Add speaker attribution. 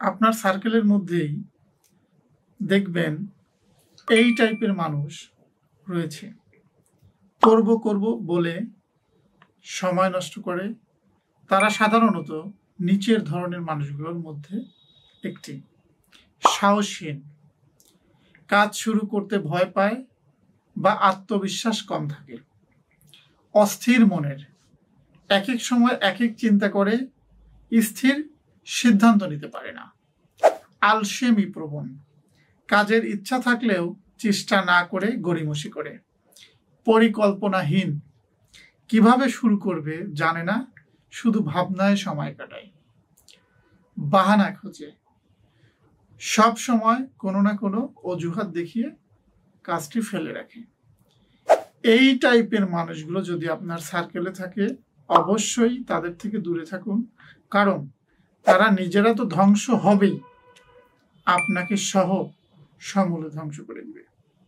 Speaker 1: আপনার সার্কেলের মধ্যেই দেখবেন এই টাইপের মানুষ রয়েছে। করব বলে সময় নষ্ট করে। তারা সাধারণত নিচের ধরনের মানুষগুলোর মধ্যে একটি। সাহসহীন, কাজ শুরু করতে ভয় পায় বা আত্মবিশ্বাস কম থাকে। অস্থির মনের, এক এক সময় এক এক চিন্তা করে, স্থির সিদ্ধান্ত নিতে পারে না। আলসেমি প্রবণ, কাজের ইচ্ছা থাকলেও চেষ্টা না করে গড়িমসি করে। পরিকল্পনাহীন, কিভাবে শুরু করবে জানে না, শুধু ভাবনায় সময় কাটায়। বাহানা খোঁজে, সব সময় কোনো না কোনো অজুহাত দেখিয়ে কাজটি ফেলে রাখে। এই টাইপের মানুষগুলো যদি আপনার সার্কেলে থাকে, অবশ্যই তাদের থেকে দূরে থাকুন, কারণ তারা নিজেরা তো ধ্বংস হবেই, আপনাকে সহ সমূলে ধ্বংস করে দিবে।